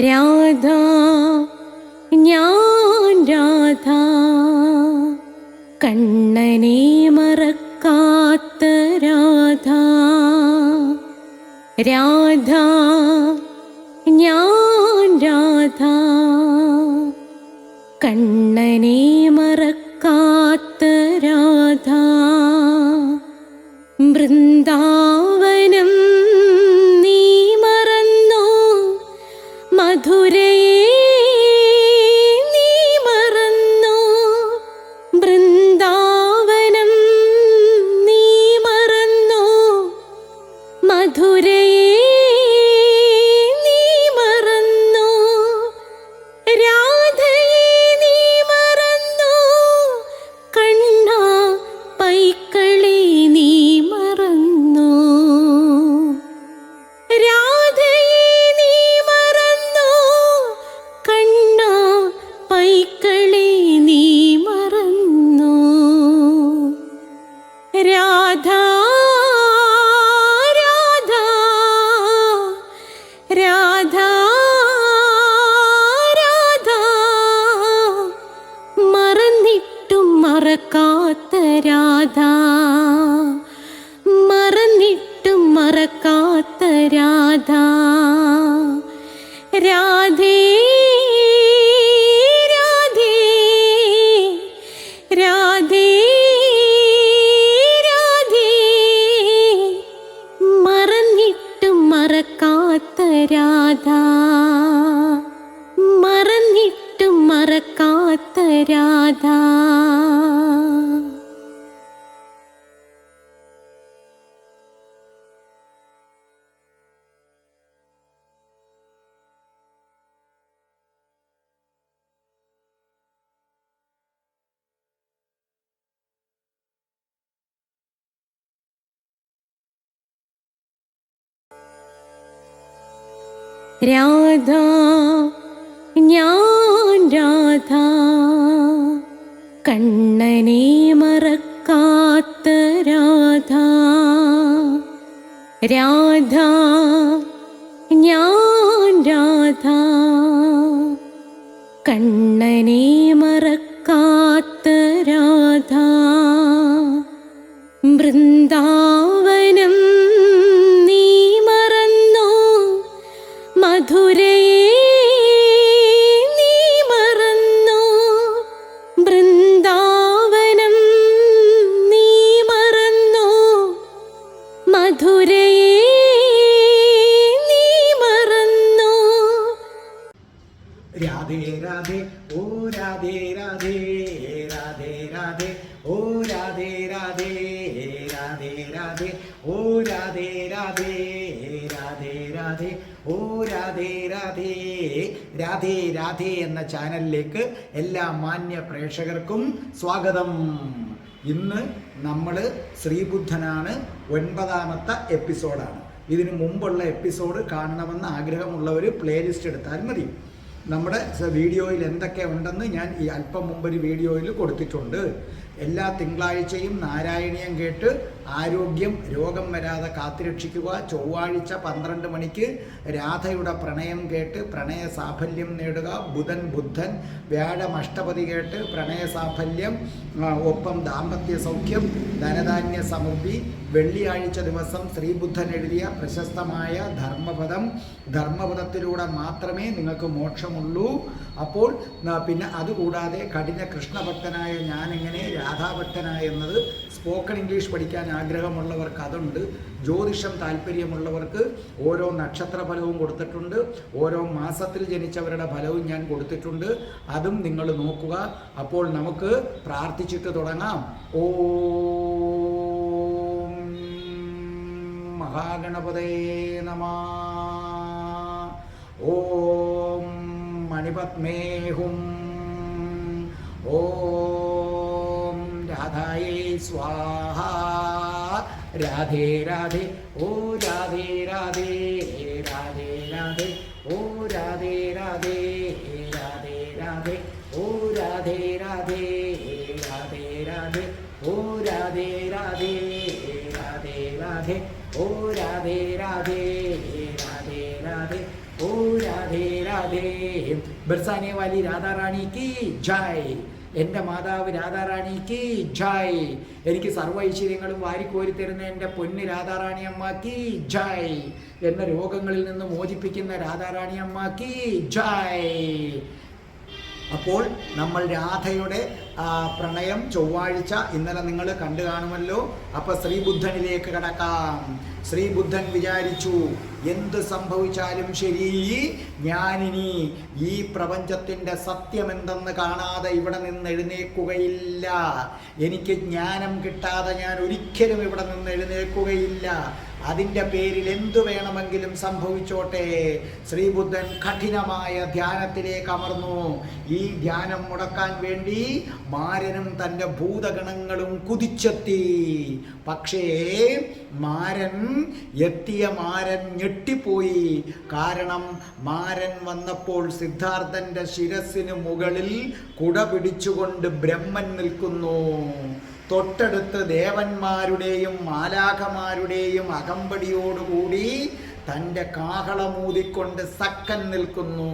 രാധ ഞാൻ രാധ കണ്ണനെ മറക്കാത്ത രാധ. രാധ ഞാൻ രാധ കണ്ണനെ മറക്കാത്ത രാധ. വൃന്ദാവനം നീ മറന്നോ, മധുരയെ നീ മറന്നോ. വൃന്ദാവനം നീ മറന്നോ, മധുരയെ നീ മറന്നോ. രാധയെ നീ മറന്നോ, കണ്ണാ പൈക്കളെ നീ മറന്നോ. രാധയെ നീ മറന്നോ, കണ്ണാ പൈക്കളെ നീ മറന്നോ. രാധ രാധ രാധ രാധ മറന്നിട്ടും മറക്കാത്ത രാധ. മറന്നിട്ടും മറക്കാത്ത രാധ. രാധേ രാധേ രാധേ രാധേ മറന്നിട്ടും മറക്കാത്ത രാധ. മറന്നിട്ടും മറക്കാത്ത രാധ. രാധ ഞാൻ രാധ കണ്ണനെ മറക്കാത്ത രാധ. രാധ ഞാൻ രാധ കണ്ണനെ മറക്കാത്ത രാധ. വൃന്ദാവനം നീ മറന്നോ, മധുരയെ നീ മറന്നോ. വൃന്ദാവനം നീ മറന്നോ, മധുരയെ നീ മറന്നോ. രാധേ രാധേ ഓ രാധേ രാധേ രാധേ രാധേ ഓ രാധേ രാധേ രാധേ രാധേ ഓ രാധേ രാധേ രാധേ രാധേ ഓ രാധേ രാധേ. രാധേ രാധേ എന്ന ചാനലിലേക്ക് എല്ലാ മാന്യ പ്രേക്ഷകർക്കും സ്വാഗതം. ഇന്ന് നമ്മൾ ശ്രീബുദ്ധനാണ് 9ാമത്തെ എപ്പിസോഡാണ്. ഇതിനു മുമ്പുള്ള എപ്പിസോഡ് കാണണമെന്ന് ആഗ്രഹമുള്ളവർ പ്ലേലിസ്റ്റ് എടുത്താൽ മതി. നമ്മുടെ വീഡിയോയിൽ എന്തൊക്കെ ഉണ്ടെന്ന് ഞാൻ ഈ അല്പം മുമ്പൊരു വീഡിയോയിൽ കൊടുത്തിട്ടുണ്ട്. എല്ലാ തിങ്കളാഴ്ചയും നാരായണീയം കേട്ട് ആരോഗ്യം രോഗം വരാതെ കാത്തുരക്ഷിക്കുക. ചൊവ്വാഴ്ച 12 മണിക്ക് രാധയുടെ പ്രണയം കേട്ട് പ്രണയ സാഫല്യം നേടുക. ബുധൻ വ്യാഴം അഷ്ടപതി കേട്ട് പ്രണയ സാഫല്യം, ഒപ്പം ദാമ്പത്യ സൗഖ്യം, ധനധാന്യ സമൃദ്ധി. വെള്ളിയാഴ്ച ദിവസം ശ്രീബുദ്ധൻ എഴുതിയ പ്രശസ്തമായ ധർമ്മപദം. ധർമ്മപദത്തിലൂടെ മാത്രമേ നിങ്ങൾക്ക് മോക്ഷമുള്ളൂ. അപ്പോൾ പിന്നെ അതുകൂടാതെ കഠിന കൃഷ്ണഭക്തനായ ഞാനെങ്ങനെ രാധാഭക്തനായെന്നത് സ്പോക്കൺ ഇംഗ്ലീഷ് പഠിക്കാൻ ആഗ്രഹമുള്ളവർക്ക് അതുണ്ട്. ജ്യോതിഷം താല്പര്യമുള്ളവർക്ക് ഓരോ നക്ഷത്ര ഫലവും കൊടുത്തിട്ടുണ്ട്. ഓരോ മാസത്തിൽ ജനിച്ചവരുടെ ഫലവും ഞാൻ കൊടുത്തിട്ടുണ്ട്. അതും നിങ്ങൾ നോക്കുക. അപ്പോൾ നമുക്ക് പ്രാർത്ഥിച്ചിട്ട് തുടങ്ങാം. ഓം മഹാഗണപതയേ നമഃ. ഓം മണിപത്മേ ഹും. ഓം രാധായേ സ്വാഹ. രാധേ രാധേ ഓ രാധേ രാധേ രാധേ രാധേ ഓ രാധേ രാധേ രാധേ രാധേ ഓ രാധേ രാധേ രാധേ രാധേ ഓ രാധേ രാധേ രാധേ രാധേ ഓ രാധേ രാധേ രാധേ രാധേ ഓ രാധേ രാധേ രാധേ. ബർസാനെ വാലി രാധാറാണി കി ജയ്. എൻ്റെ മാതാവ് രാധാറാണി കി ജയ്. എനിക്ക് സർവ്വ ഐശ്വര്യങ്ങളും വാരിക്കോരി തരുന്ന എൻ്റെ പൊന്ന് രാധാറാണി അമ്മ കി ജയ്. എന്നെ രോഗങ്ങളിൽ നിന്ന് മോചിപ്പിക്കുന്ന രാധാറാണി അമ്മ കി ജയ്. അപ്പോൾ നമ്മൾ രാധയുടെ പ്രണയം ചൊവ്വാഴ്ച ഇന്നലെ നിങ്ങൾ കണ്ടു കാണുമല്ലോ. അപ്പോൾ ശ്രീബുദ്ധനിലേക്ക് കടക്കാം. ശ്രീബുദ്ധൻ വിചാരിച്ചു, എന്ത് സംഭവിച്ചാലും ശരി, ഞാനിനി ഈ പ്രപഞ്ചത്തിൻ്റെ സത്യമെന്തെന്ന് കാണാതെ ഇവിടെ നിന്ന് എഴുന്നേൽക്കുകയില്ല. എനിക്ക് ജ്ഞാനം കിട്ടാതെ ഞാൻ ഒരിക്കലും ഇവിടെ നിന്ന് എഴുന്നേൽക്കുകയില്ല. അതിൻ്റെ പേരിൽ എന്തു വേണമെങ്കിലും സംഭവിച്ചോട്ടെ. ശ്രീബുദ്ധൻ കഠിനമായ ധ്യാനത്തിലേക്ക് അമർന്നു. ഈ ധ്യാനം മുടക്കാൻ വേണ്ടി മാരനും തൻ്റെ ഭൂതഗണങ്ങളും കുതിച്ചെത്തി. പക്ഷേ മാരൻ ഞെട്ടിപ്പോയി. കാരണം മാരൻ വന്നപ്പോൾ സിദ്ധാർത്ഥൻ്റെ ശിരസിന് മുകളിൽ കുട പിടിച്ചുകൊണ്ട് ബ്രഹ്മൻ നിൽക്കുന്നു. തൊട്ടടുത്ത് ദേവന്മാരുടെയും മാലാഖമാരുടെയും അകമ്പടിയോടുകൂടി തൻ്റെ കാഹളമൂതിക്കൊണ്ട് സക്കൻ നിൽക്കുന്നു.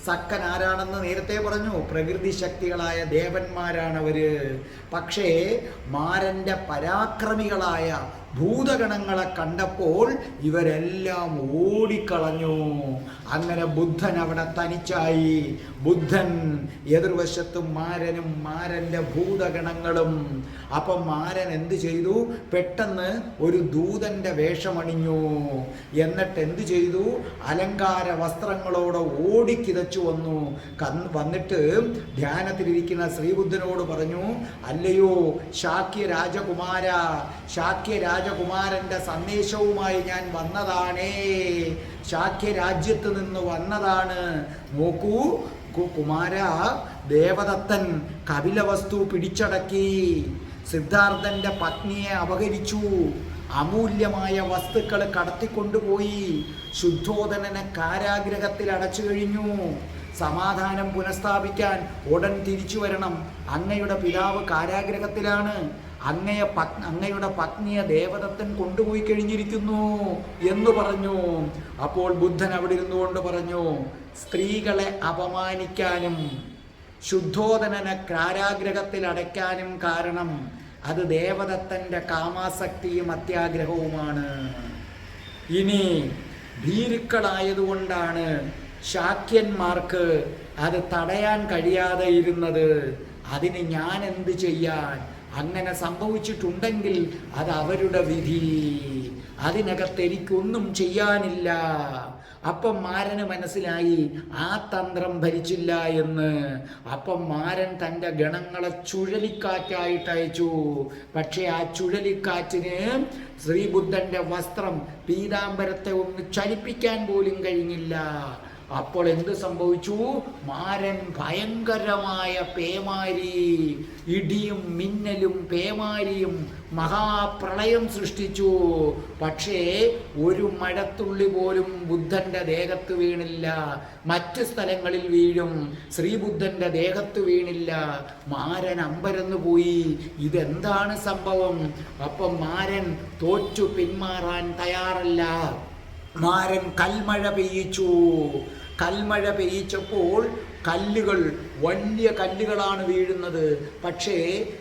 സക്കൻ ആരാണെന്ന് നേരത്തെ പറഞ്ഞു, പ്രകൃതി ശക്തികളായ ദേവന്മാരാണവര്. പക്ഷേ മാരൻ്റെ പരാക്രമികളായ ഭൂതഗണങ്ങളെ കണ്ടപ്പോൾ ഇവരെല്ലാം ഓടിക്കളഞ്ഞു. അങ്ങനെ ബുദ്ധൻ അവിടെ തനിച്ചായി. ബുദ്ധൻ എതിർവശത്തും മാരനും മാരൻ്റെ ഭൂതഗണങ്ങളും. അപ്പം മാരൻ എന്ത് ചെയ്തു? പെട്ടെന്ന് ഒരു ദൂതൻ്റെ വേഷമണിഞ്ഞു. എന്നിട്ട് എന്ത് ചെയ്തു? അലങ്കാര വസ്ത്രങ്ങളോട് ഓടിക്കിതച്ചു വന്നു. വന്നിട്ട് ധ്യാനത്തിലിരിക്കുന്ന ശ്രീബുദ്ധനോട് പറഞ്ഞു, അല്ലയോ ശാക്യ രാജകുമാരൻ്റെ സന്ദേശവുമായി ഞാൻ വന്നതാണേ. ശാക്യ രാജ്യത്ത് നിന്ന് വന്നതാണ്. നോക്കൂ കുമാര, ദേവദത്തൻ കപിലവസ്തു പിടിച്ചടക്കി. സിദ്ധാർത്ഥൻ്റെ പത്നിയെ അപഹരിച്ചു. അമൂല്യമായ വസ്തുക്കൾ കടത്തിക്കൊണ്ടുപോയി. ശുദ്ധോദനനെ കാരാഗ്രഹത്തിൽ അടച്ചു കഴിഞ്ഞു. സമാധാനം പുനഃസ്ഥാപിക്കാൻ ഉടൻ തിരിച്ചു വരണം. അങ്ങയുടെ പിതാവ് കാരാഗ്രഹത്തിലാണ്. അങ്ങയുടെ പത്നിയെ ദേവദത്തൻ കൊണ്ടുപോയി കഴിഞ്ഞിരിക്കുന്നു എന്ന് പറഞ്ഞു. അപ്പോൾ ബുദ്ധൻ അവിടെ ഇരുന്നുകൊണ്ട് പറഞ്ഞു, സ്ത്രീകളെ അപമാനിക്കാനും ശുദ്ധോദനനെ കാരാഗ്രഹത്തിൽ അടയ്ക്കാനും കാരണം അത് ദേവദത്തൻ്റെ കാമാസക്തിയും അത്യാഗ്രഹവുമാണ്. ഇനി ഭീരുക്കളായതുകൊണ്ടാണ് ശാക്യന്മാർക്ക് അത് തടയാൻ കഴിയാതെ ഇരുന്നത്. അതിന് ഞാൻ എന്ത് ചെയ്യാൻ? അങ്ങനെ സംഭവിച്ചിട്ടുണ്ടെങ്കിൽ അത് അവരുടെ വിധി. അതിനകത്ത് എനിക്കൊന്നും ചെയ്യാനില്ല. അപ്പം മാരന് മനസ്സിലായി ആ തന്ത്രം ഭരിച്ചില്ല എന്ന്. അപ്പം മാരൻ തൻ്റെ ഗണങ്ങളെ ചുഴലിക്കാറ്റായിട്ട് അയച്ചു. പക്ഷേ ആ ചുഴലിക്കാറ്റിന് ശ്രീബുദ്ധൻ്റെ വസ്ത്രം പീതാംബരത്തെ ഒന്ന് ചലിപ്പിക്കാൻ പോലും കഴിഞ്ഞില്ല. അപ്പോൾ എന്ത് സംഭവിച്ചു? മാരൻ ഭയങ്കരമായ പേമാരി, ഇടിയും മിന്നലും പേമാരിയും മഹാപ്രളയം സൃഷ്ടിച്ചു. പക്ഷേ ഒരു മഴത്തുള്ളി പോലും ബുദ്ധൻ്റെ ദേഹത്ത് വീണില്ല. മറ്റ് സ്ഥലങ്ങളിൽ വീഴും, ശ്രീബുദ്ധൻ്റെ ദേഹത്ത് വീണില്ല. മാരൻ അമ്പരന്നു പോയി. ഇതെന്താണ് സംഭവം? അപ്പം മാരൻ തോറ്റു പിന്മാറാൻ തയ്യാറല്ല. മാരൻ കൽമഴ പെയ്യിച്ചു. കൽമഴ പെയ്യിച്ചപ്പോൾ കല്ലുകൾ, വലിയ കല്ലുകളാണ് വീഴുന്നത്. പക്ഷേ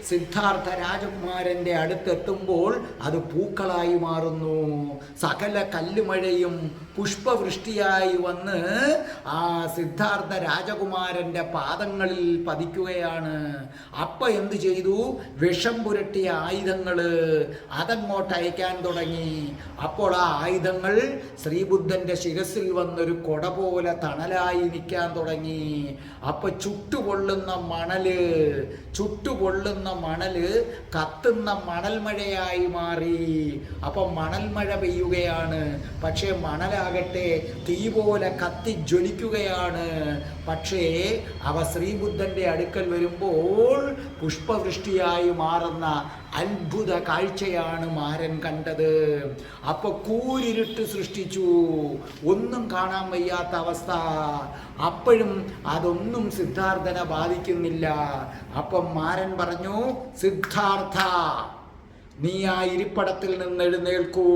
സിദ്ധാർത്ഥ രാജകുമാരൻ്റെ അടുത്തെത്തുമ്പോൾ അത് പൂക്കളായി മാറുന്നു. സകല കല്ലുമഴയും പുഷ്പവൃഷ്ടിയായി വന്ന് ആ സിദ്ധാർത്ഥ രാജകുമാരൻ്റെ പാദങ്ങളിൽ പതിക്കുകയാണ്. അപ്പം എന്ത് ചെയ്തു? വിഷം പുരട്ടിയ ആയുധങ്ങൾ അതങ്ങോട്ട് അയക്കാൻ തുടങ്ങി. അപ്പോൾ ആ ആയുധങ്ങൾ ശ്രീബുദ്ധൻ്റെ ശിരസിൽ വന്നൊരു കൊട പോലെ തണലായി നിൽക്കാൻ തുടങ്ങി. അപ്പൊ ചുട്ടുപൊള്ളുന്ന മണല് കത്തുന്ന മണൽമഴയായി മാറി. അപ്പൊ മണൽമഴ പെയ്യുകയാണ്. പക്ഷേ മണലാകട്ടെ തീ പോലെ കത്തി ജ്വലിക്കുകയാണ്. പക്ഷേ അവ ശ്രീബുദ്ധൻ്റെ അടുക്കൽ വരുമ്പോൾ പുഷ്പവൃഷ്ടിയായി മാറുന്ന അത്ഭുത കാഴ്ചയാണ് മാരൻ കണ്ടത്. അപ്പൊ കൂരിരുട്ട് സൃഷ്ടിച്ചു, ഒന്നും കാണാൻ വയ്യാത്ത അവസ്ഥ. അപ്പോഴും അതൊന്നും സിദ്ധാർത്ഥനെ ബാധിക്കുന്നില്ല. അപ്പം മാരൻ പറഞ്ഞു, സിദ്ധാർത്ഥ, നീ ആ ഇരിപ്പടത്തിൽ നിന്ന് എഴുന്നേൽക്കൂ.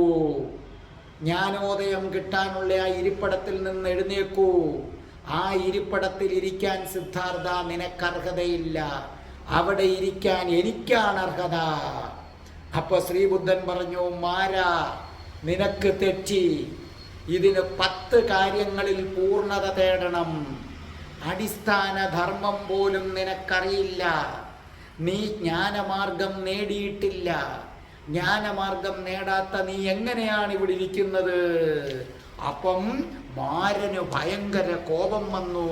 ജ്ഞാനോദയം കിട്ടാനുള്ള ആ ഇരിപ്പിടത്തിൽ നിന്ന് എഴുന്നേക്കൂ. ആ ഇരിപ്പിടത്തിൽ ഇരിക്കാൻ സിദ്ധാർത്ഥ നിനക്കർഹതയില്ല, അവിടെ ഇരിക്കാൻ എനിക്കാണ് അർഹത. അപ്പൊ ശ്രീബുദ്ധൻ പറഞ്ഞു, മാരാ നിനക്ക് തെറ്റി. ഇതിന് 10 കാര്യങ്ങളിൽ പൂർണ്ണത തേടണം. അടിസ്ഥാന ധർമ്മം പോലും നിനക്കറിയില്ല. നീ ജ്ഞാനമാർഗം നേടിയിട്ടില്ല. ജ്ഞാനമാർഗം നേടാത്ത നീ എങ്ങനെയാണ് ഇവിടെ ഇരിക്കുന്നത്? അപ്പം മാരന് ഭയങ്കര കോപം വന്നു.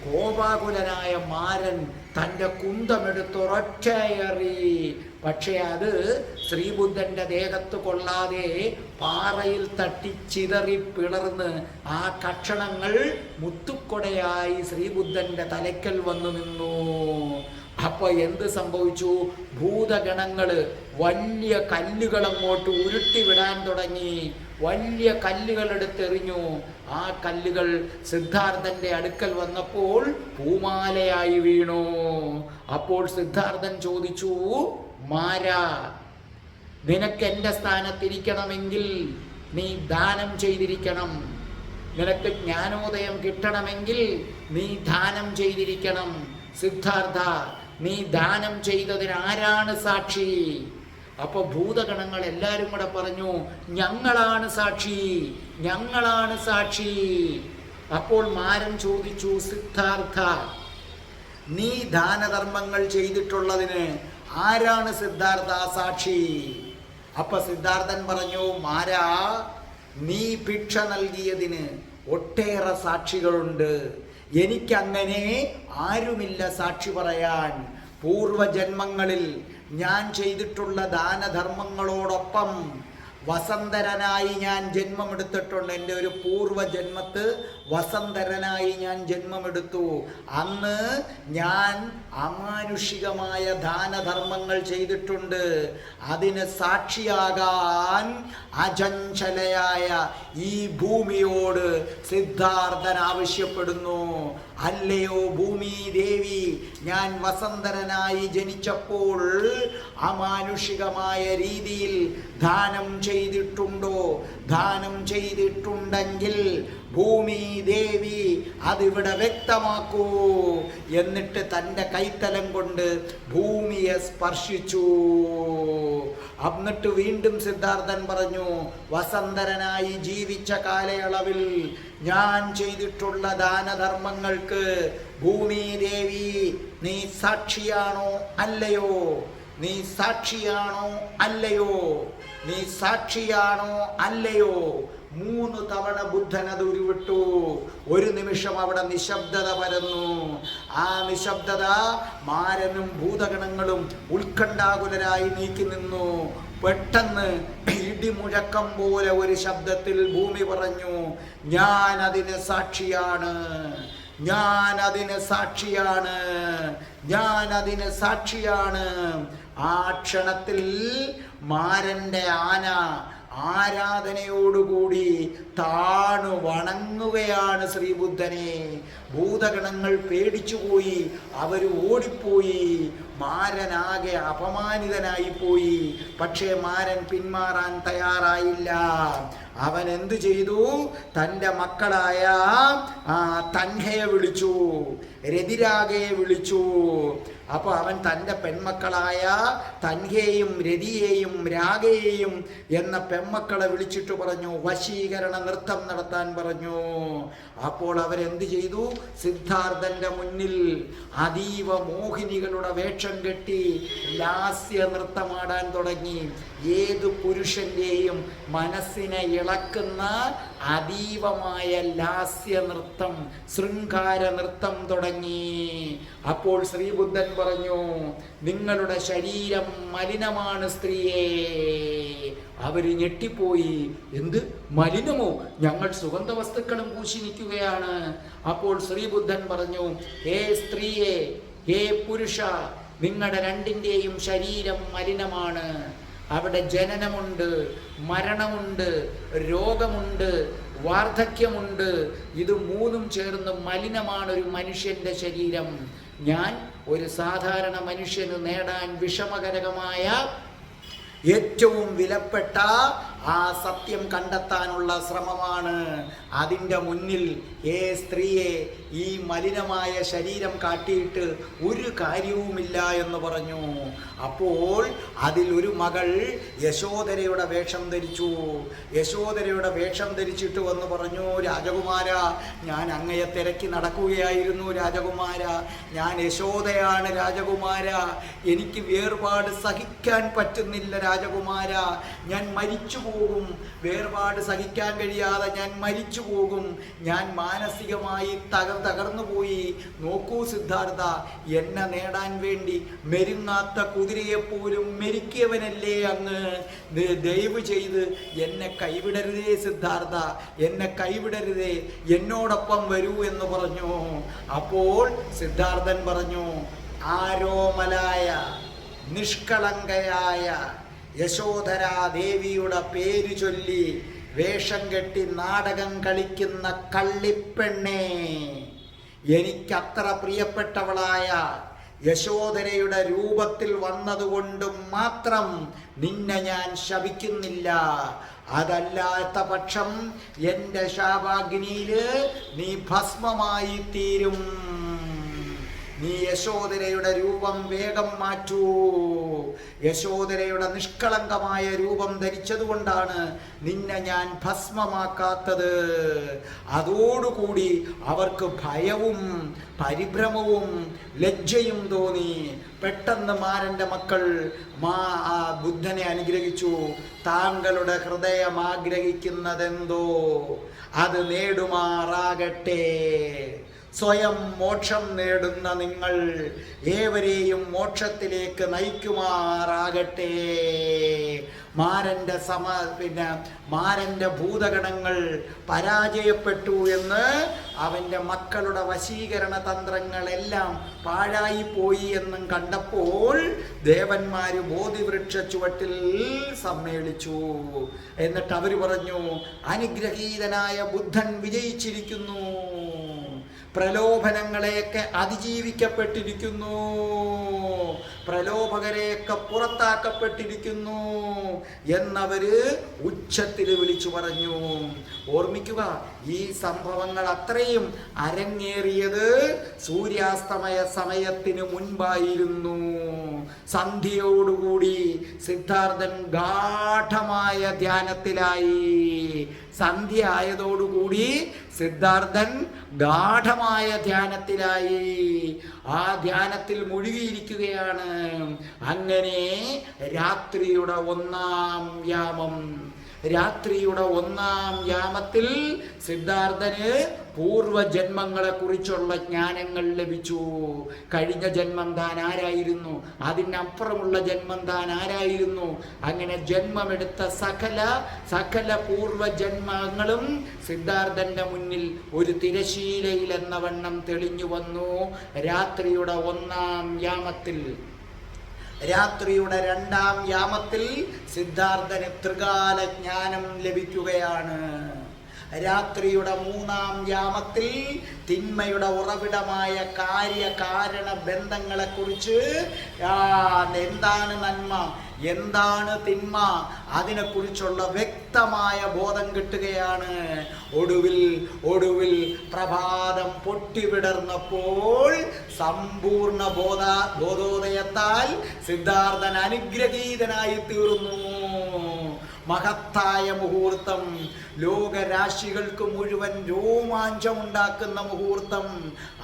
കോപാകുലനായ മാരൻ തൻ്റെ കുന്തമെടുത്തൊരൊറ്റയേറി. പക്ഷെ അത് ശ്രീബുദ്ധന്റെ ദേഹത്ത് കൊള്ളാതെ പാറയിൽ തട്ടി ചിതറി പിളർന്ന് ആ കഷണങ്ങൾ മുത്തുക്കൊടയായി ശ്രീബുദ്ധന്റെ തലയ്ക്കൽ വന്നു നിന്നു. അപ്പൊ എന്ത് സംഭവിച്ചു? ഭൂതഗണങ്ങള് വലിയ കല്ലുകൾ അങ്ങോട്ട് ഉരുട്ടിവിടാൻ തുടങ്ങി. വലിയ കല്ലുകൾ എടുത്തെറിഞ്ഞു. ആ കല്ലുകൾ സിദ്ധാർത്ഥന്റെ അടുക്കൽ വന്നപ്പോൾ പൂമാലയായി വീണു. അപ്പോൾ സിദ്ധാർത്ഥൻ ചോദിച്ചു, മാരാ നിനക്ക് എൻ്റെ സ്ഥാനത്തിരിക്കണമെങ്കിൽ നീ ദാനം ചെയ്തിരിക്കണം. നിനക്ക് ജ്ഞാനോദയം കിട്ടണമെങ്കിൽ നീ ദാനം ചെയ്തിരിക്കണം. സിദ്ധാർത്ഥ, നീ ദാനം ചെയ്തതിന് ആരാണ് സാക്ഷി? അപ്പൊ ഭൂതഗണങ്ങൾ എല്ലാരും കൂടെ പറഞ്ഞു, ഞങ്ങളാണ് സാക്ഷി, ഞങ്ങളാണ് സാക്ഷി. അപ്പോൾ മാരൻ ചോദിച്ചു, സിദ്ധാർത്ഥ നീ ദാനധർമ്മങ്ങൾ ചെയ്തിട്ടുള്ളതിന് ആരാണ് സിദ്ധാർത്ഥ സാക്ഷി? അപ്പൊ സിദ്ധാർത്ഥൻ പറഞ്ഞു, മാരാ നീ ഭിക്ഷ നൽകിയതിന് ഒട്ടേറെ സാക്ഷികളുണ്ട്. എനിക്കങ്ങനെ ആരുമില്ല സാക്ഷി പറയാൻ. പൂർവജന്മങ്ങളിൽ ഞാൻ ചെയ്തിട്ടുള്ള ദാനധർമ്മങ്ങളോടൊപ്പം വസന്തരനായി ഞാൻ ജന്മമെടുത്തിട്ടുണ്ട്. എൻ്റെ ഒരു പൂർവജന്മത്ത് വസന്തരനായി ഞാൻ ജന്മമെടുത്തു. അന്ന് ഞാൻ അമാനുഷികമായ ദാനധർമ്മങ്ങൾ ചെയ്തിട്ടുണ്ട്. അതിന് സാക്ഷിയാകാൻ അചഞ്ചലയായ ഈ ഭൂമിയോട് സിദ്ധാർത്ഥൻ ആവശ്യപ്പെടുന്നു. അല്ലയോ ഭൂമി ദേവി, ഞാൻ വസന്തരനായി ജനിച്ചപ്പോൾ അമാനുഷികമായ രീതിയിൽ ദാനം ചെയ്തിട്ടുണ്ടോ? ദാനം ചെയ്തിട്ടുണ്ടെങ്കിൽ ഭൂമി ദേവി അതിവിടെ വ്യക്തമാക്കൂ. എന്നിട്ട് തൻ്റെ കൈത്തലം കൊണ്ട് ഭൂമിയെ സ്പർശിച്ചു. എന്നിട്ട് വീണ്ടും സിദ്ധാർത്ഥൻ പറഞ്ഞു, വസന്തരനായി ജീവിച്ച കാലയളവിൽ ഞാൻ ചെയ്തിട്ടുള്ള ദാനധർമ്മങ്ങൾക്ക് ഭൂമി ദേവി നീ സാക്ഷിയാണോ അല്ലയോ? നീ സാക്ഷിയാണോ അല്ലയോ? നീ സാക്ഷിയാണോ അല്ലയോ? 3 തവണ ബുദ്ധൻ അത് ഉരുവിട്ടു. ഒരു നിമിഷം അവിടെ നിശബ്ദത പരന്നു. ആ നിശബ്ദത മാരനും ഭൂതഗണങ്ങളും ഉത്കണ്ഠാകുലരായി നീക്കി നിന്നു. പെട്ടെന്ന് ഇടിമുഴക്കം പോലെ ഒരു ശബ്ദത്തിൽ ഭൂമി പറഞ്ഞു, ഞാൻ അതിന് സാക്ഷിയാണ്, ഞാൻ അതിന് സാക്ഷിയാണ്, ഞാൻ അതിന് സാക്ഷിയാണ്. ആ ക്ഷണത്തിൽ മാരന്റെ ആന ആരാധനയോടുകൂടി താണു വണങ്ങുകയാണ് ശ്രീബുദ്ധനെ. ഭൂതഗണങ്ങൾ പേടിച്ചുപോയി, അവർ ഓടിപ്പോയി. മാരനാകെ അപമാനിതനായി പോയി. പക്ഷേ മാരൻ പിന്മാറാൻ തയ്യാറായില്ല. അവൻ എന്തു ചെയ്തു? തൻ്റെ മക്കളായ തൻഹയെ വിളിച്ചു, രതിരാഗയെ വിളിച്ചു. അപ്പോൾ അവൻ തൻ്റെ പെൺമക്കളായ തൻഹയെയും രതിയെയും രാഗയെയും എന്ന പെൺമക്കളെ വിളിച്ചിട്ട് പറഞ്ഞു, വശീകരണ നൃത്തം നടത്താൻ പറഞ്ഞു. അപ്പോൾ അവരെന്ത് ചെയ്തു? സിദ്ധാർത്ഥന്റെ മുന്നിൽ അതീവ മോഹിനികളുടെ വേഷം കെട്ടി ലാസ്യ നൃത്തമാടാൻ തുടങ്ങി. ഏത് പുരുഷന്റെയും മനസ്സിനെ ഇളക്കുന്ന അതീവമായ ലാസ്യ നൃത്തം, ശൃംഗാര നൃത്തം തുടങ്ങി. അപ്പോൾ ശ്രീബുദ്ധൻ പറഞ്ഞു, നിങ്ങളുടെ ശരീരം മലിനമാണ് സ്ത്രീയെ. അവര് ഞെട്ടിപ്പോയി. എന്ത് മലിനമോ? ഞങ്ങൾ സുഗന്ധ വസ്തുക്കളും പൂശി നിൽക്കുകയാണ്. അപ്പോൾ ശ്രീബുദ്ധൻ പറഞ്ഞു, ഹേ സ്ത്രീയെ, ഹേ പുരുഷ, നിങ്ങളുടെ രണ്ടിൻ്റെയും ശരീരം മലിനമാണ്. അവിടെ ജനനമുണ്ട്, മരണമുണ്ട്, രോഗമുണ്ട്, വാർദ്ധക്യമുണ്ട്. ഇത് 3ഉം ചേർന്ന് മലിനമാണ് ഒരു മനുഷ്യന്റെ ശരീരം. ഞാൻ ഒരു സാധാരണ മനുഷ്യന് നേടാൻ വിഷമകരമായ ഏറ്റവും വിലപ്പെട്ട ആ സത്യം കണ്ടെത്താനുള്ള ശ്രമമാണ്. അതിൻ്റെ മുന്നിൽ സ്ത്രീയെ ഈ മലിനമായ ശരീരം കാട്ടിയിട്ട് ഒരു കാര്യവുമില്ല എന്ന് പറഞ്ഞു. അപ്പോൾ അതിൽ ഒരു മകൾ യശോധരയുടെ വേഷം ധരിച്ചു. യശോധരയുടെ വേഷം ധരിച്ചിട്ട് വന്ന് പറഞ്ഞു, രാജകുമാര, ഞാൻ അങ്ങയെ തിരക്കി നടക്കുകയായിരുന്നു രാജകുമാര, ഞാൻ യശോദയാണ് രാജകുമാര, എനിക്ക് വേർപാട് സഹിക്കാൻ പറ്റുന്നില്ല രാജകുമാര, ഞാൻ മരിച്ചു പോകും, വേർപാട് സഹിക്കാൻ കഴിയാതെ ഞാൻ മരിച്ചു പോകും, ഞാൻ മാനസികമായി തകർന്നു പോയി. നോക്കൂ സിദ്ധാർത്ഥ, എന്നെ നേടാൻ വേണ്ടി മെരുങ്ങാത്ത കുതിരയെപ്പോലും മെരുക്കിയവനല്ലേ അങ്ങ്, ദയവ് ചെയ്ത് എന്നെ കൈവിടരുതേ സിദ്ധാർത്ഥ, എന്നെ കൈവിടരുതേ, എന്നോടൊപ്പം വരൂ എന്ന് പറഞ്ഞു. അപ്പോൾ സിദ്ധാർത്ഥൻ പറഞ്ഞു, ആരോമലായ നിഷ്കളങ്കയായ യശോധരാ ദേവിയുടെ പേര് ചൊല്ലി വേഷം കെട്ടി നാടകം കളിക്കുന്ന കള്ളിപ്പെണ്ണേ, എനിക്കത്ര പ്രിയപ്പെട്ടവളായ യശോധരയുടെ രൂപത്തിൽ വന്നതുകൊണ്ട് മാത്രം നിന്നെ ഞാൻ ശപിക്കുന്നില്ല. അതല്ലാത്ത പക്ഷം എൻ്റെ ശാപാഗ്നിയിൽ നീ ഭസ്മമായി തീരും. നീ യശോധരയുടെ രൂപം വേഗം മാറ്റൂ. യശോധരയുടെ നിഷ്കളങ്കമായ രൂപം ധരിച്ചതുകൊണ്ടാണ് നിന്നെ ഞാൻ ഭസ്മമാക്കാത്തത്. അതോടുകൂടി അവർക്ക് ഭയവും പരിഭ്രമവും ലജ്ജയും തോന്നി. പെട്ടെന്ന് മാരൻ്റെ മക്കൾ ബുദ്ധനെ അനുഗ്രഹിച്ചു. താങ്കളുടെ ഹൃദയം ആഗ്രഹിക്കുന്നതെന്തോ അത് നേടുമാറാകട്ടെ. സ്വയം മോക്ഷം നേടുന്ന നിങ്ങൾ ഏവരെയും മോക്ഷത്തിലേക്ക് നയിക്കുമാറാകട്ടെ. മാരൻ്റെ ഭൂതഗണങ്ങൾ പരാജയപ്പെട്ടു എന്ന്, അവൻ്റെ മക്കളുടെ വശീകരണ തന്ത്രങ്ങളെല്ലാം പാഴായിപ്പോയി എന്നും കണ്ടപ്പോൾ ദേവന്മാര് ബോധിവൃക്ഷ ചുവട്ടിൽ സമ്മേളിച്ചു. എന്നിട്ട് അവർ പറഞ്ഞു, അനുഗ്രഹീതനായ ബുദ്ധൻ വിജയിച്ചിരിക്കുന്നു, പ്രലോഭനങ്ങളെയൊക്കെ അതിജീവിക്കപ്പെട്ടിരിക്കുന്നു, പ്രലോഭകരെയൊക്കെ പുറത്താക്കപ്പെട്ടിരിക്കുന്നു എന്നവര് ഉച്ചത്തിൽ വിളിച്ചു പറഞ്ഞു. ഓർമ്മിക്കുക, ഈ സംഭവങ്ങൾ അത്രയും അരങ്ങേറിയത് സൂര്യാസ്തമയ സമയത്തിന് മുൻപായിരുന്നു. സന്ധ്യയോടുകൂടി സിദ്ധാർത്ഥൻ ഗാഠമായ ധ്യാനത്തിലായി. സന്ധ്യ ആയതോടുകൂടി സിദ്ധാർത്ഥൻ ഗാഠമായ ധ്യാനത്തിലായി. ആ ധ്യാനത്തിൽ മുഴുകിയിരിക്കുകയാണ്. അങ്ങനെ രാത്രിയുടെ ഒന്നാം യാമത്തിൽ സിദ്ധാർത്ഥന് പൂർവജന്മങ്ങളെ കുറിച്ചുള്ള ജ്ഞാനങ്ങൾ ലഭിച്ചു. കഴിഞ്ഞ ജന്മം താൻ ആരായിരുന്നു, അതിനപ്പുറമുള്ള ജന്മം താൻ ആരായിരുന്നു, അങ്ങനെ ജന്മമെടുത്ത സകല പൂർവജന്മങ്ങളും സിദ്ധാർത്ഥന്റെ മുന്നിൽ ഒരു തിരശീലയിൽ എന്ന വണ്ണം തെളിഞ്ഞു വന്നു. രാത്രിയുടെ ഒന്നാം യാമത്തിൽ, രാത്രിയുടെ രണ്ടാം യാമത്തിൽ സിദ്ധാർത്ഥന് ത്രികാല ജ്ഞാനം ലഭിക്കുകയാണ്. രാത്രിയുടെ മൂന്നാം യാമത്തിൽ തിന്മയുടെ ഉറവിടമായ കാര്യകാരണ ബന്ധങ്ങളെക്കുറിച്ച്, എന്താണ് നന്മ, എന്താണ് തിന്മ, അതിനെക്കുറിച്ചുള്ള വ്യക്തമായ ബോധം കിട്ടുകയാണ്. ഒടുവിൽ പ്രഭാതം പൊട്ടിവിടർന്നപ്പോൾ സമ്പൂർണ്ണ ബോധോദയത്താൽ സിദ്ധാർത്ഥൻ അനുഗ്രഹീതനായി തീർന്നു. മഹത്തായ മുഹൂർത്തം, ലോകരാശികൾക്ക് മുഴുവൻ രോമാഞ്ചമുണ്ടാക്കുന്ന മുഹൂർത്തം.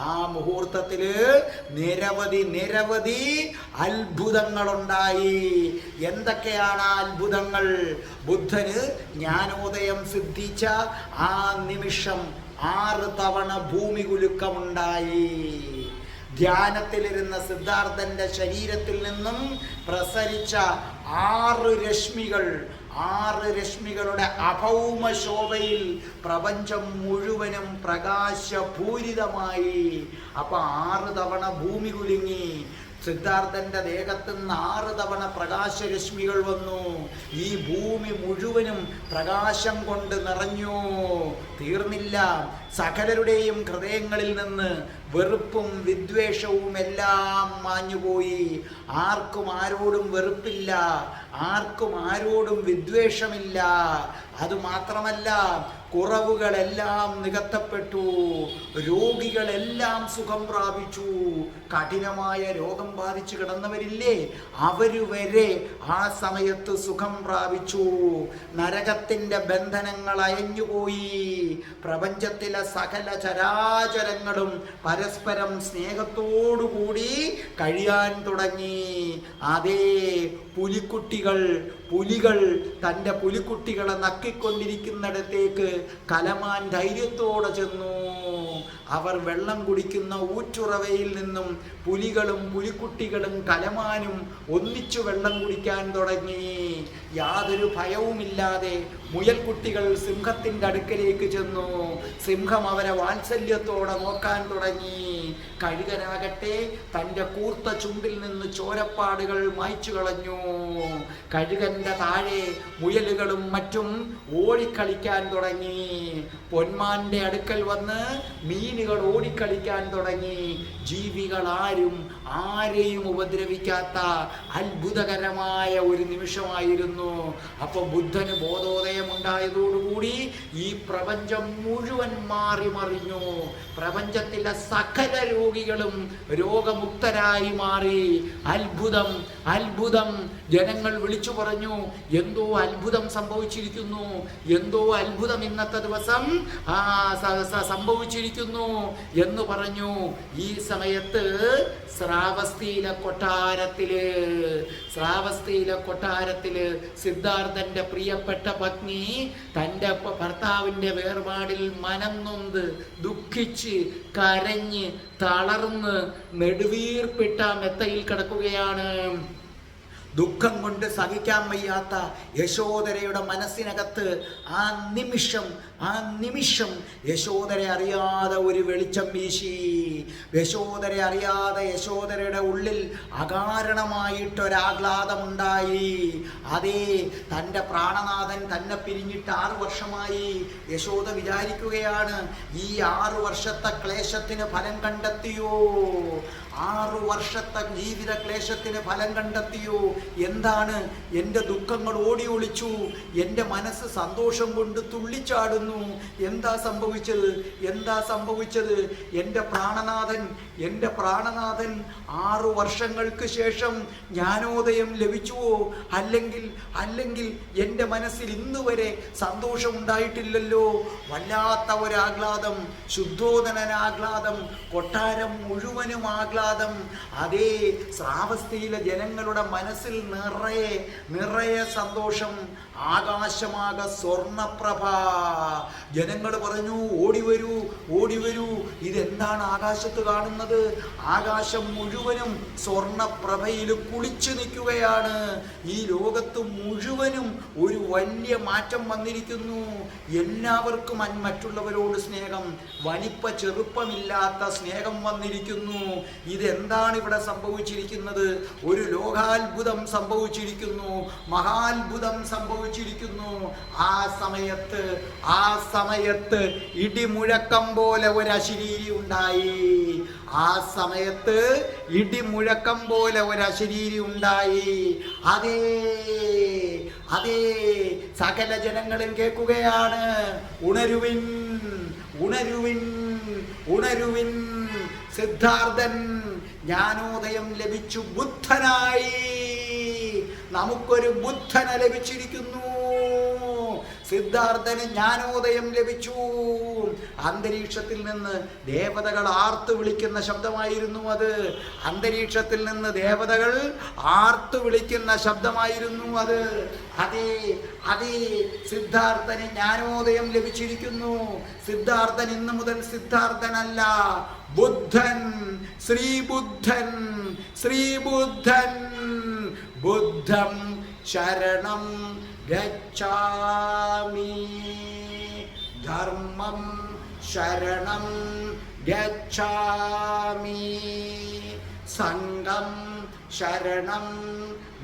ആ മുഹൂർത്തത്തില് നിരവധി അത്ഭുതങ്ങളുണ്ടായി. എന്തൊക്കെയാണ് ആ അത്ഭുതങ്ങൾ? ബുദ്ധന് ജ്ഞാനോദയം സിദ്ധിച്ച ആ നിമിഷം 6 തവണ ഭൂമി കുലുക്കമുണ്ടായി. ധ്യാനത്തിലിരുന്ന സിദ്ധാർത്ഥന്റെ ശരീരത്തിൽ നിന്നും പ്രസരിച്ച 6 രശ്മികളുടെ അഭൗമ ശോഭയിൽ പ്രപഞ്ചം മുഴുവനും പ്രകാശപൂരിതമായി. അപ്പൊ 6 തവണ ഭൂമി കുലുങ്ങി. സിദ്ധാർത്ഥന്റെ ദേഹത്ത് നിന്ന് 6 തവണ പ്രകാശരശ്മികൾ വന്നു. ഈ ഭൂമി മുഴുവനും പ്രകാശം കൊണ്ട് നിറഞ്ഞു. തീർന്നില്ല. സകലരുടെയും ഹൃദയങ്ങളിൽ നിന്ന് വെറുപ്പും വിദ്വേഷവും എല്ലാം മാഞ്ഞുപോയി. ആർക്കും ആരോടും വെറുപ്പില്ല, ആർക്കും ആരോടും വിദ്വേഷമില്ല. അതുമാത്രമല്ല, കുറവുകളെല്ലാം നികത്തപ്പെട്ടു. രോഗികളെല്ലാം സുഖം പ്രാപിച്ചു. കഠിനമായ രോഗം ബാധിച്ചു കിടന്നവരില്ലേ, അവര് വരെ ആ സമയത്ത് സുഖം പ്രാപിച്ചു. നരകത്തിന്റെ ബന്ധനങ്ങൾ അയഞ്ഞുപോയി. പ്രപഞ്ചത്തിലെ സകല ചരാചരങ്ങളും പരസ്പരം സ്നേഹത്തോടുകൂടി കഴിയാൻ തുടങ്ങി. അതേ പുലികൾ തൻ്റെ പുലിക്കുട്ടികളെ നക്കിക്കൊണ്ടിരിക്കുന്നിടത്തേക്ക് കലമാൻ ധൈര്യത്തോടെ ചെന്നു. അവർ വെള്ളം കുടിക്കുന്ന ഊറ്റുറവയിൽ നിന്നും പുലികളും പുലിക്കുട്ടികളും കലമാനും ഒന്നിച്ചു വെള്ളം കുടിക്കാൻ തുടങ്ങി. യാതൊരു ഭയവുമില്ലാതെ മുയൽക്കുട്ടികൾ സിംഹത്തിൻ്റെ അടുക്കലേക്ക് ചെന്നു. സിംഹം അവരെ വാത്സല്യത്തോടെ നോക്കാൻ തുടങ്ങി. കഴുകനാകട്ടെ തൻ്റെ കൂർത്ത ചുണ്ടിൽ നിന്ന് ചോരപ്പാടുകൾ മായ്ച്ചു കളഞ്ഞു. കഴുകന്റെ താഴെ മുയലുകളും മറ്റും ഓടിക്കളിക്കാൻ തുടങ്ങി. പൊന്മാന്റെ അടുക്കൽ വന്ന് മീനുകൾ ഓടിക്കളിക്കാൻ തുടങ്ങി. ജീവികൾ ആരെയും ഉപദ്രവിക്കാത്ത അത്ഭുതകരമായ ഒരു നിമിഷമായിരുന്നു. അപ്പോൾ ബുദ്ധന് ബോധോദയമുണ്ടായതോടുകൂടി ഈ പ്രപഞ്ചം മുഴുവൻ മാറി മറിഞ്ഞു. പ്രപഞ്ചത്തിലെ സകല രോഗികളും രോഗമുക്തരായി മാറി. അത്ഭുതം, അത്ഭുതം! ജനങ്ങൾ വിളിച്ചു പറഞ്ഞു, എന്തോ അത്ഭുതം സംഭവിച്ചിരിക്കുന്നു, എന്തോ അത്ഭുതം ഇന്നത്തെ ദിവസം സംഭവിച്ചിരിക്കുന്നു എന്ന് പറഞ്ഞു. ഈ സമയത്ത് ശ്രാവസ്തിയിലെ കൊട്ടാരത്തില് സിദ്ധാർത്ഥന്റെ പ്രിയപ്പെട്ട പത്നി തൻ്റെ ഭർത്താവിൻ്റെ വേർപാടിൽ മനം നൊന്ത് ദുഃഖിച്ച് കരഞ്ഞ് തളർന്ന് നെടുവീർപ്പിട്ട മെത്തയിൽ കിടക്കുകയാണ്. ദുഃഖം കൊണ്ട് സഹിക്കാൻ വയ്യാത്ത യശോദരയുടെ മനസ്സിനകത്ത് ആ നിമിഷം യശോദരെ അറിയാതെ ഒരു വെളിച്ചം വീശി. യശോദരെ അറിയാതെ യശോദരയുടെ ഉള്ളിൽ അകാരണമായിട്ടൊരാഹ്ലാദമുണ്ടായി. അതേ, തൻ്റെ പ്രാണനാഥൻ തന്നെ പിരിഞ്ഞിട്ട് 6 വർഷമായി. യശോദ വിചാരിക്കുകയാണ്, ഈ 6 വർഷത്തെ ക്ലേശത്തിന് ഫലം കണ്ടെത്തിയോ? 6 വർഷത്തെ ജീവിത ക്ലേശത്തിന് ഫലം കണ്ടെത്തിയോ? എന്താണ്? എൻ്റെ ദുഃഖങ്ങൾ ഓടി ഒളിച്ചു, എൻ്റെ മനസ്സ് സന്തോഷം കൊണ്ട് തുള്ളിച്ചാടുന്നു. എന്താ സംഭവിച്ചത്? എൻ്റെ പ്രാണനാഥൻ 6 വർഷങ്ങൾക്ക് ശേഷം ജ്ഞാനോദയം ലഭിച്ചുവോ? അല്ലെങ്കിൽ എൻ്റെ മനസ്സിൽ ഇന്നുവരെ സന്തോഷമുണ്ടായിട്ടില്ലല്ലോ. വല്ലാത്ത ഒരാഹ്ലാദം, ശുദ്ധോദനാഹ്ലാദം, കൊട്ടാരം മുഴുവനും ആഹ്ലാദം. അതേ, ശ്രാവസ്തിയിലെ ജനങ്ങളുടെ മനസ്സിൽ നിറയെ സന്തോഷം. ആകാശമാകെ സ്വർണപ്രഭ. ജനങ്ങൾ പറഞ്ഞു, ഓടി വരൂ, ഇതെന്താണ് ആകാശത്ത് കാണുന്നത്? ആകാശം മുഴുവനും സ്വർണപ്രഭയിൽ കുളിച്ചു നിൽക്കുകയാണ്. ഈ ലോകത്ത് മുഴുവനും ഒരു വലിയ മാറ്റം വന്നിരിക്കുന്നു. എല്ലാവർക്കും മറ്റുള്ളവരോട് സ്നേഹം, വലിപ്പ ചെറുപ്പമില്ലാത്ത സ്നേഹം വന്നിരിക്കുന്നു. ഇതെന്താണ് ഇവിടെ സംഭവിച്ചിരിക്കുന്നത്? ഒരു ലോകാത്ഭുതം സംഭവിച്ചിരിക്കുന്നു, മഹാത്ഭുതം സംഭവിച്ചിരിക്കുന്നു. ആ സമയത്ത് ഇടിമുഴക്കം പോലെ ഒരു അശരീരി ഉണ്ടായി. അതേ, സകല ജനങ്ങളും കേൾക്കുകയാണ്, ഉണരുവിൻ, സിദ്ധാർത്ഥൻ ജ്ഞാനോദയം ലഭിച്ചു, ബുദ്ധനായി. നമുക്കൊരു ബുദ്ധനെ ലഭിച്ചിരിക്കുന്നു. സിദ്ധാർത്ഥന് ജ്ഞാനോദയം ലഭിച്ചു. അന്തരീക്ഷത്തിൽ നിന്ന് ദേവതകൾ ആർത്തു വിളിക്കുന്ന ശബ്ദമായിരുന്നു അത്. അതേ, സിദ്ധാർത്ഥന് ജ്ഞാനോദയം ലഭിച്ചിരിക്കുന്നു. സിദ്ധാർത്ഥൻ ഇന്നു മുതൽ സിദ്ധാർത്ഥനല്ല, ബുദ്ധൻ, ശ്രീബുദ്ധൻ. ബുദ്ധം ശരണം ഗച്ഛാമി, ധർമ്മം ശരണം ഗച്ഛാമി, സംഘം ശരണം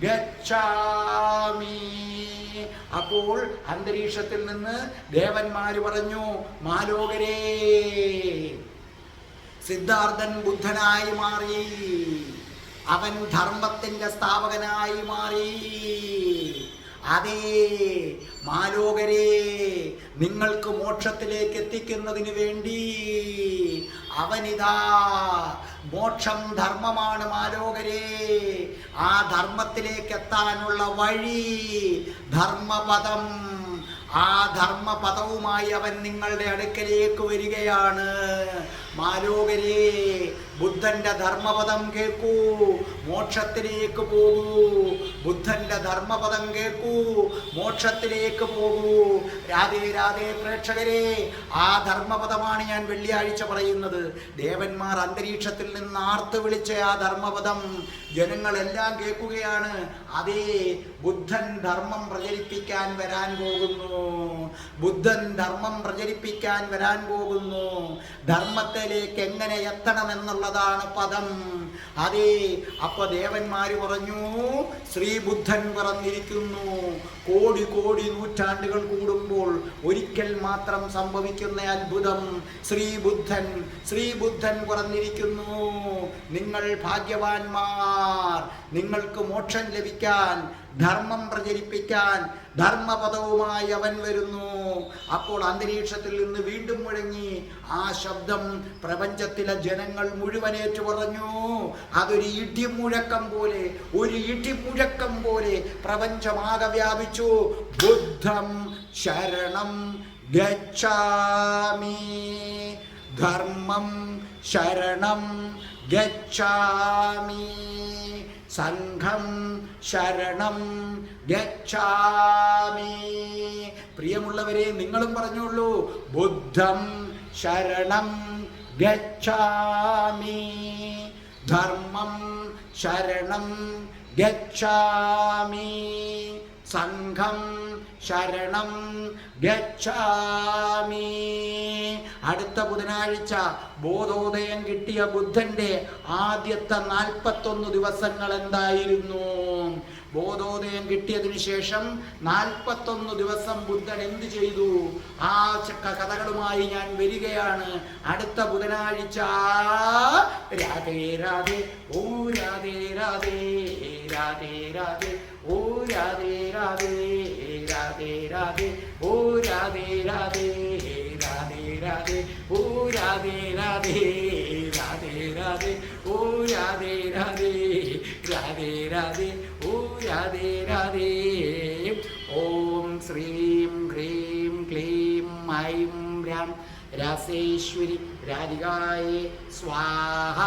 ഗച്ഛാമി. അപ്പോൾ അന്തരീക്ഷത്തിൽ നിന്ന് ദേവന്മാര് പറഞ്ഞു, മാലോകരേ, സിദ്ധാർത്ഥൻ ബുദ്ധനായി മാറി, അവൻ ധർമ്മത്തിന്റെ സ്ഥാപകനായി മാറി. അതേ മാലോകരെ, നിങ്ങൾക്ക് മോക്ഷത്തിലേക്ക് എത്തിക്കുന്നതിന് വേണ്ടി അവനിതാ, മോക്ഷം ധർമ്മമാണ് മാലോകരെ, ആ ധർമ്മത്തിലേക്ക് എത്താനുള്ള വഴി ധർമ്മപദം, ആ ധർമ്മപദവുമായി അവൻ നിങ്ങളുടെ അടുക്കലേക്ക് വരികയാണ്. മാലോകരെ, ബുദ്ധന്റെ ധർമ്മപദം കേൾക്കൂ, മോക്ഷത്തിലേക്ക് പോകൂ. ബുദ്ധന്റെ ധർമ്മപദം കേൾക്കൂ, മോക്ഷത്തിലേക്ക് പോകൂ. രാധേ രാധേ പ്രേക്ഷകരെ, ആ ധർമ്മപദമാണ് ഞാൻ വെള്ളിയാഴ്ച പറയുന്നത്. ദേവന്മാർ അന്തരീക്ഷത്തിൽ നിന്ന് ആർത്ത് വിളിച്ച ആ ധർമ്മപദം ജനങ്ങളെല്ലാം കേൾക്കുകയാണ്. അതേ, ബുദ്ധൻ ധർമ്മം പ്രചരിപ്പിക്കാൻ വരാൻ പോകുന്നു. ബുദ്ധൻ ധർമ്മം പ്രചരിപ്പിക്കാൻ വരാൻ പോകുന്നു. ധർമ്മത്തിലേക്ക് എങ്ങനെ എത്തണമെന്നുള്ളതാണ് പദം. അതേ, അപ്പൊ ദേവന്മാര് പറഞ്ഞു, ശ്രീബുദ്ധൻ പറഞ്ഞിരിക്കുന്നു. കോടി കോടി നൂറ്റാണ്ടുകൾ കൂടുമ്പോൾ ഒരിക്കൽ മാത്രം സംഭവിക്കുന്ന അത്ഭുതം. ശ്രീബുദ്ധൻ പറഞ്ഞിരിക്കുന്നു, നിങ്ങൾ ഭാഗ്യവാന്മാർ, നിങ്ങൾക്ക് മോക്ഷം ലഭിക്കാൻ, ധർമ്മം പ്രചരിപ്പിക്കാൻ ധർമ്മപദവുമായി അവൻ വരുന്നു. അപ്പോൾ അന്തരീക്ഷത്തിൽ നിന്ന് വീണ്ടും മുഴങ്ങി ആ ശബ്ദം. പ്രപഞ്ചത്തിലെ ജനങ്ങൾ മുഴുവനേറ്റു പറഞ്ഞു. അതൊരു ഇടിമുഴക്കം പോലെ, ഒരു ഇടിമുഴക്കം പോലെ പ്രപഞ്ചമാകെ വ്യാപിച്ചു. ബുദ്ധം ശരണം ഗച്ഛാമി, ധർമ്മം ശരണം ഗച്ഛാമി, സംഘം ശരണം ഗച്ഛാമി. പ്രിയമുള്ളവരെ, നിങ്ങളും പറഞ്ഞോളൂ, ബുദ്ധം ശരണം ഗച്ഛാമി, ധർമ്മം ശരണം ഗച്ഛാമി, സംഘം ശരണം ഗച്ഛാമി. അടുത്ത ബുധനാഴ്ച ബോധോദയം കിട്ടിയ ബുദ്ധന്റെ ആദ്യത്തെ 41 ദിവസങ്ങൾ എന്തായിരുന്നു? ബോധോദയം കിട്ടിയതിനു ശേഷം 41 ദിവസം ബുദ്ധൻ എന്ത് ചെയ്തു? ആ കഥകളുമായി ഞാൻ വരികയാണ് അടുത്ത ബുധനാഴ്ച. രാധേ രാധേ, ഓ രാധേ രാധേ, രാധേ രാധേ, ഓ രാധേ രാധേ, രാധേ രാധേ, ഓ രാധേ രാധേ, രാധേ രാധേ, ഓ രാധേ രാധേ, രാധേ രാധേ, ഓ രാധേ രാധേ, രാധേ രാധേ, ഓ രാധേ രാധേ. ഓം ശ്രീം ഹ്രീം ക്ലീം ഐം രാം രാസേശ്വരി രാധികായേ സ്വാഹ.